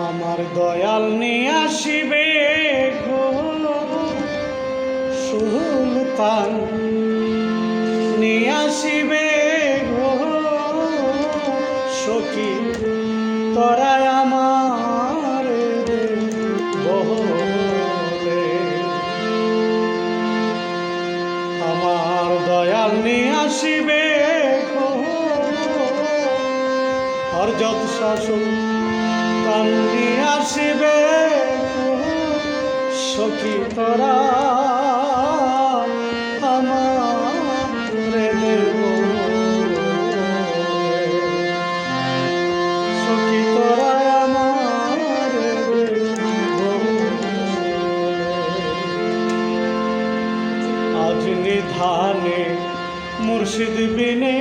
আমার দয়াল নিয়ে আসিবে গো সুলতান, নিয়ে আসিবে গো সখী তোরা আমার বহলে। আমার দয়াল নিয়ে আসিবে গো হরজত শাসন কান নিয়ে আসিবে সখী তোরা আমারে দেব, সখী তোরা আমারে দেব। আজ নিধানে মুর্শিদ বিনে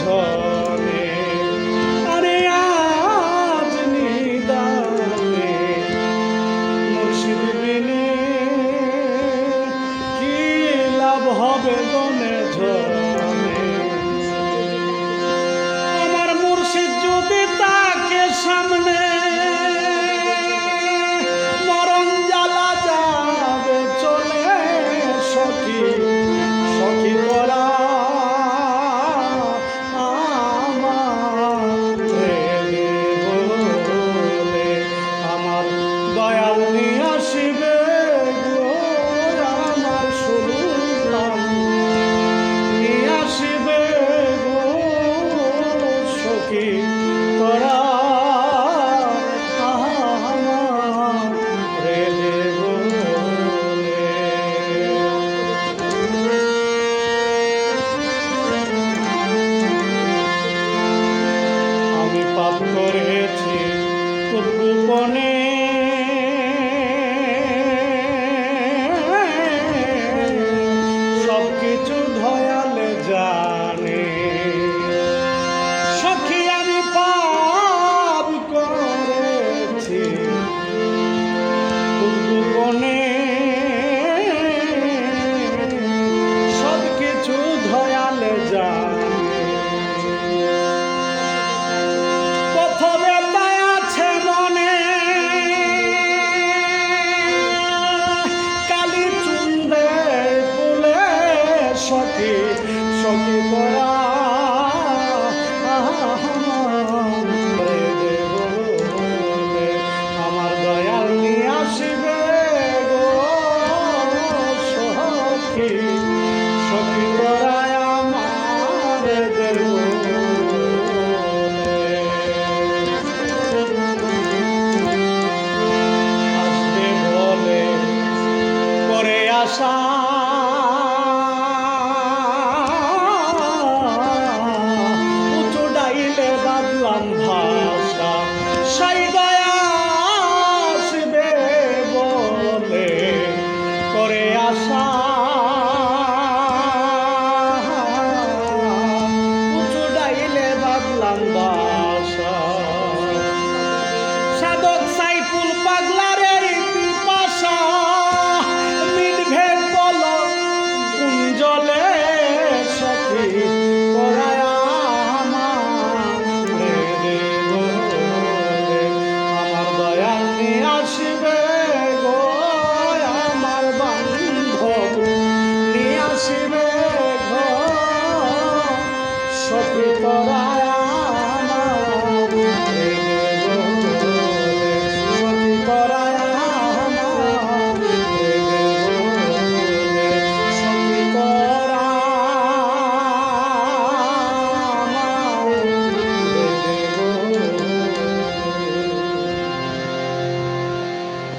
ঝনে, আরে আজ নিদানে মুর্শিদ বিনে কি লাভ হবে গনে ঝনে। আমার মুর্শিদ যদি তাকে সামনে মরণ জ্বালা যাবে চলে, সখী সখী তোরা তোরা আমারে দেব। আমি পাপ করেছি তোর গোপনে, সব কিছু দয়ালে জানে। সখী আমি পাপ করেছি গোপনে, সব কিছু দয়ালে জানে। প্রথমে তাই আছে মনে কালী চুন্দে বলে, সখী সখী